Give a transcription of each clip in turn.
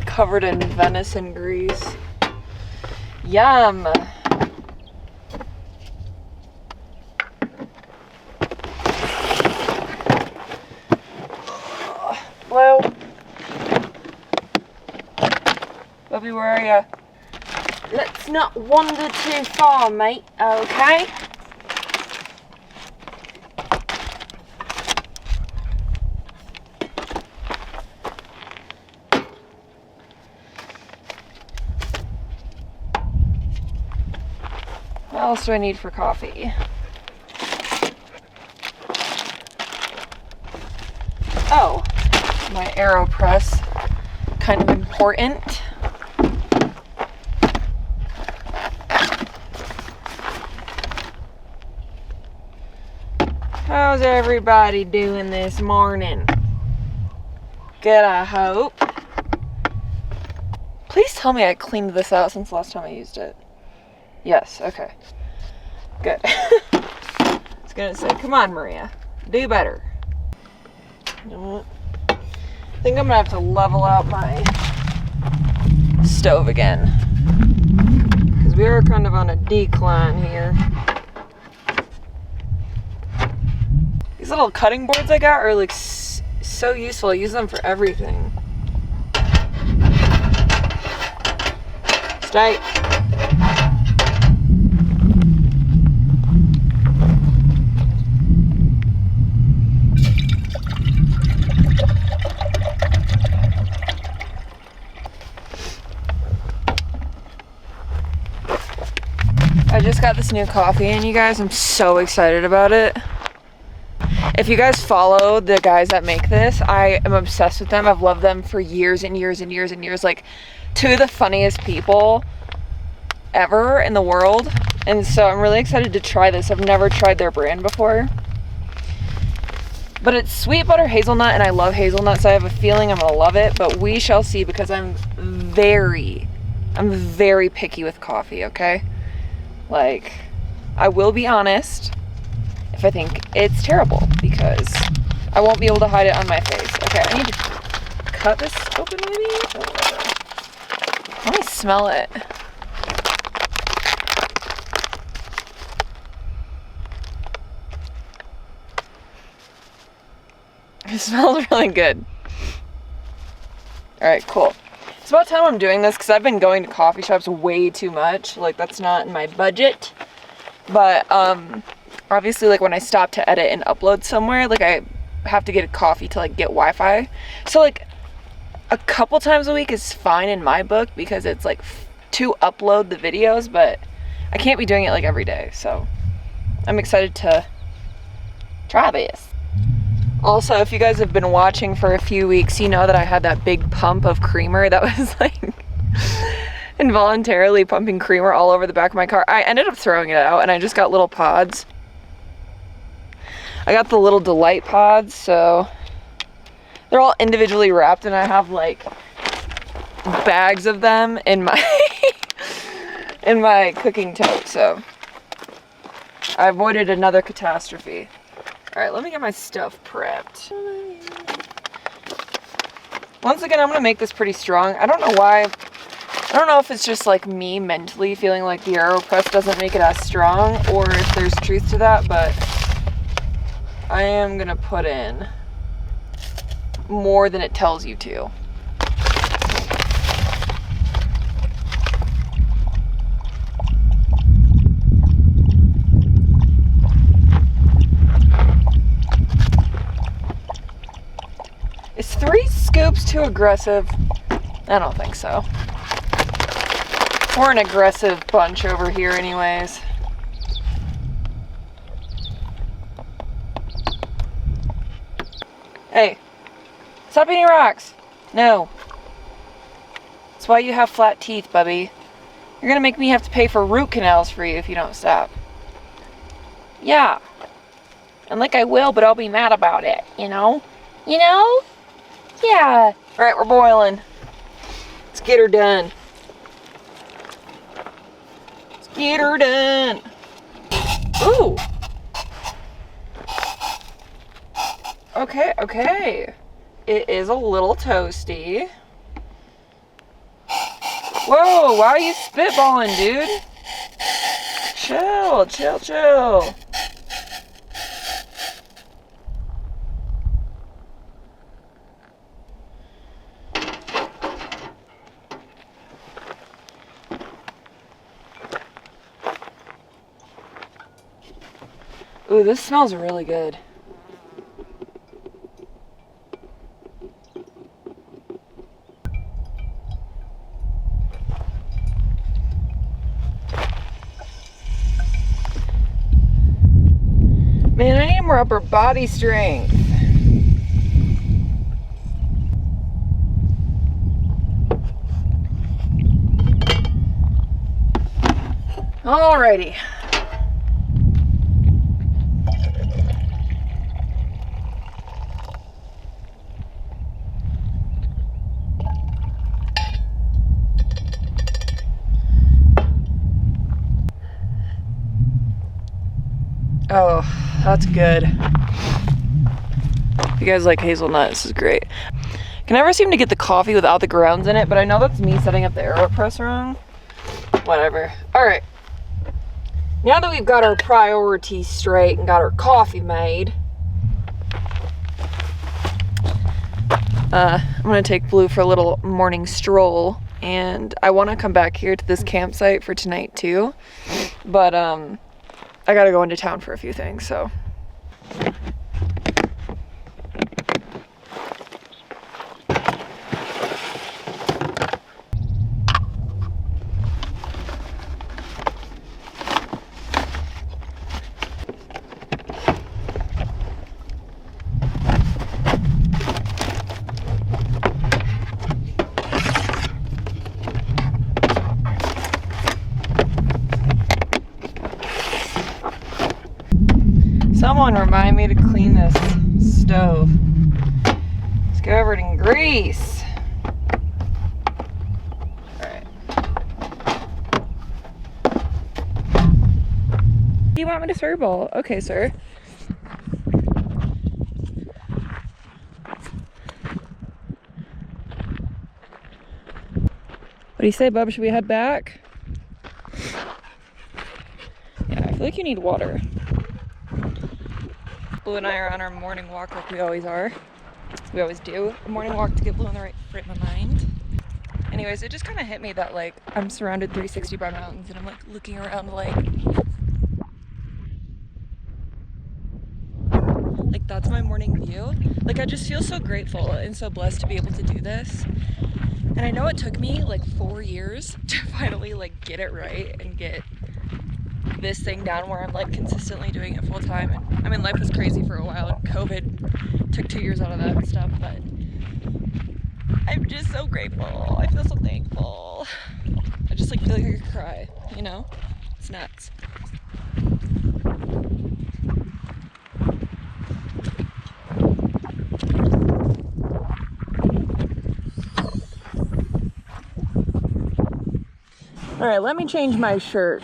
covered in venison grease. Yum. Hello? Bubby, where are ya? Let's not wander too far, mate, okay? What else do I need for coffee? Oh, my AeroPress, kind of important. How's everybody doing this morning? Good, I hope. Please tell me I cleaned this out since last time I used it. Yes, okay. Good. I was gonna say, come on, Maria. Do better. You know what? I think I'm gonna have to level out my stove again. Because we are kind of on a decline here. These little cutting boards I got are like so useful. I use them for everything. Stay. I just got this new coffee and you guys, I'm so excited about it. If you guys follow the guys that make this, I am obsessed with them. I've loved them for years and years and years and years. Like, two of the funniest people ever in the world. And so I'm really excited to try this. I've never tried their brand before. But it's sweet butter hazelnut and I love hazelnut, so I have a feeling I'm gonna love it. But we shall see, because I'm very picky with coffee, okay? Like, I will be honest if I think it's terrible, because I won't be able to hide it on my face. Okay, I need to cut this open maybe? Let me smell it. It smells really good. Alright, cool. It's about time I'm doing this, because I've been going to coffee shops way too much. Like, that's not in my budget. But, obviously, like, when I stop to edit and upload somewhere, like, I have to get a coffee to, like, get Wi-Fi. So, like, a couple times a week is fine in my book, because it's, like, to upload the videos, but I can't be doing it, like, every day. So, I'm excited to try this. Also, if you guys have been watching for a few weeks, you know that I had that big pump of creamer that was, like, involuntarily pumping creamer all over the back of my car. I ended up throwing it out, and I just got little pods. I got the little Delight pods, so they're all individually wrapped, and I have like bags of them in my in my cooking tote, so I avoided another catastrophe. Alright, let me get my stuff prepped. Once again, I'm gonna make this pretty strong. I don't know why. I don't know if it's just like me mentally feeling like the AeroPress doesn't make it as strong, or if there's truth to that, but I am gonna put in more than it tells you to. Is 3 scoops too aggressive? I don't think so. We're an aggressive bunch over here anyways. Hey, stop eating rocks. No. That's why you have flat teeth, Bubby. You're gonna make me have to pay for root canals for you if you don't stop. Yeah. And like I will, but I'll be mad about it, you know? You know? Yeah. Alright, we're boiling. Let's get her done. Let's get her done. Ooh. Okay, okay. It is a little toasty. Whoa, why are you spitballing, dude? Chill, chill, chill. Ooh, this smells really good. Man, I need more upper body strength. Alrighty. Oh, that's good. If you guys like hazelnut, this is great. I can never seem to get the coffee without the grounds in it, but I know that's me setting up the AeroPress wrong. Whatever. Alright. Now that we've got our priorities straight and got our coffee made, I'm gonna take Blue for a little morning stroll, and I want to come back here to this campsite for tonight too, but I gotta go into town for a few things, so. Someone remind me to clean this stove. It's covered in grease. Alright. Do you want me to serve all? Okay, sir. What do you say, bub? Should we head back? Yeah, I feel like you need water. Blue and I are on our morning walk like we always are. We always do a morning walk to get Blue in the right frame of mind. Anyways, it just kind of hit me that like I'm surrounded 360 by mountains and I'm like looking around like that's my morning view. Like I just feel so grateful and so blessed to be able to do this. And I know it took me like 4 years to finally like get it right and get this thing down where I'm like consistently doing it full time. And I mean, life was crazy for a while and COVID took 2 years out of that and stuff, but I'm just so grateful. I feel so thankful. I just like feel like I could cry, you know? It's nuts. All right, let me change my shirt.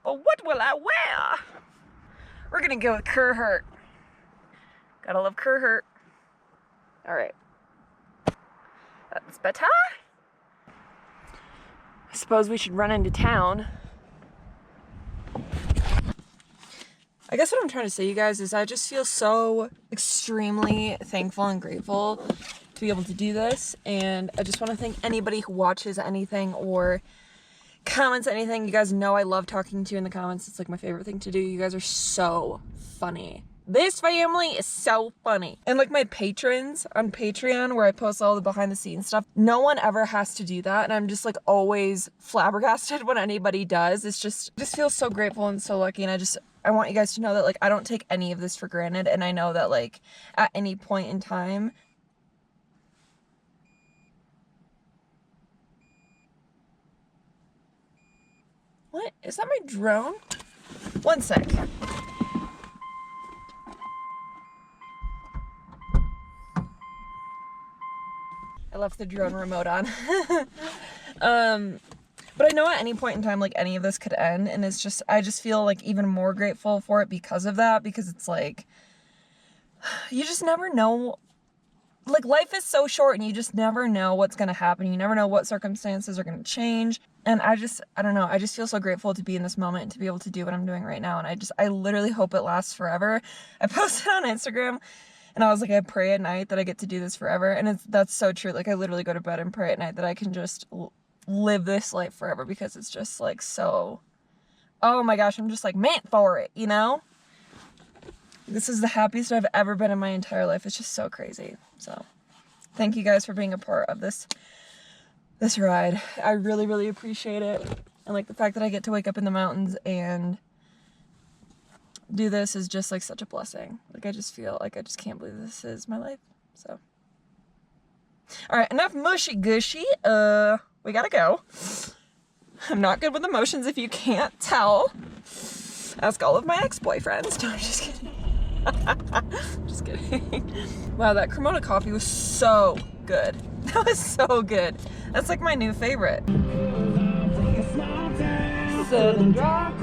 But what will I wear? We're gonna go with Kerhert. Gotta love Kerhert. All right. That's better. I suppose we should run into town. I guess what I'm trying to say, you guys, is I just feel so extremely thankful and grateful to be able to do this. And I just want to thank anybody who watches anything or comments anything. You guys know I love talking to you in the comments. It's like my favorite thing to do. You guys are so funny. This family is so funny. And like my patrons on Patreon, where I post all the behind the scenes stuff, no one ever has to do that. And I'm just like always flabbergasted when anybody does. It's just feels so grateful and so lucky. And I want you guys to know that like I don't take any of this for granted. And I know that like at any point in time, what? Is that my drone? One sec. I left the drone remote on. But I know at any point in time, like any of this could end. And it's just, I just feel like even more grateful for it because of that. Because it's like, you just never know like, life is so short and you just never know what's going to happen. You never know what circumstances are going to change. And I don't know. I just feel so grateful to be in this moment and to be able to do what I'm doing right now. And I literally hope it lasts forever. I posted on Instagram and I was like, I pray at night that I get to do this forever. And that's so true. Like, I literally go to bed and pray at night that I can just live this life forever, because it's just like so, oh my gosh, I'm just like meant for it, you know? This is the happiest I've ever been in my entire life. It's just so crazy. So thank you guys for being a part of this ride. I really, really appreciate it. And like the fact that I get to wake up in the mountains and do this is just like such a blessing. Like, I just feel like I just can't believe this is my life. So, all right, enough mushy gushy. We gotta go. I'm not good with emotions, if you can't tell. Ask all of my ex-boyfriends. No, I'm just kidding. Just kidding. Wow, that Cremona coffee was so good. That was so good. That's like my new favorite. Southern Dry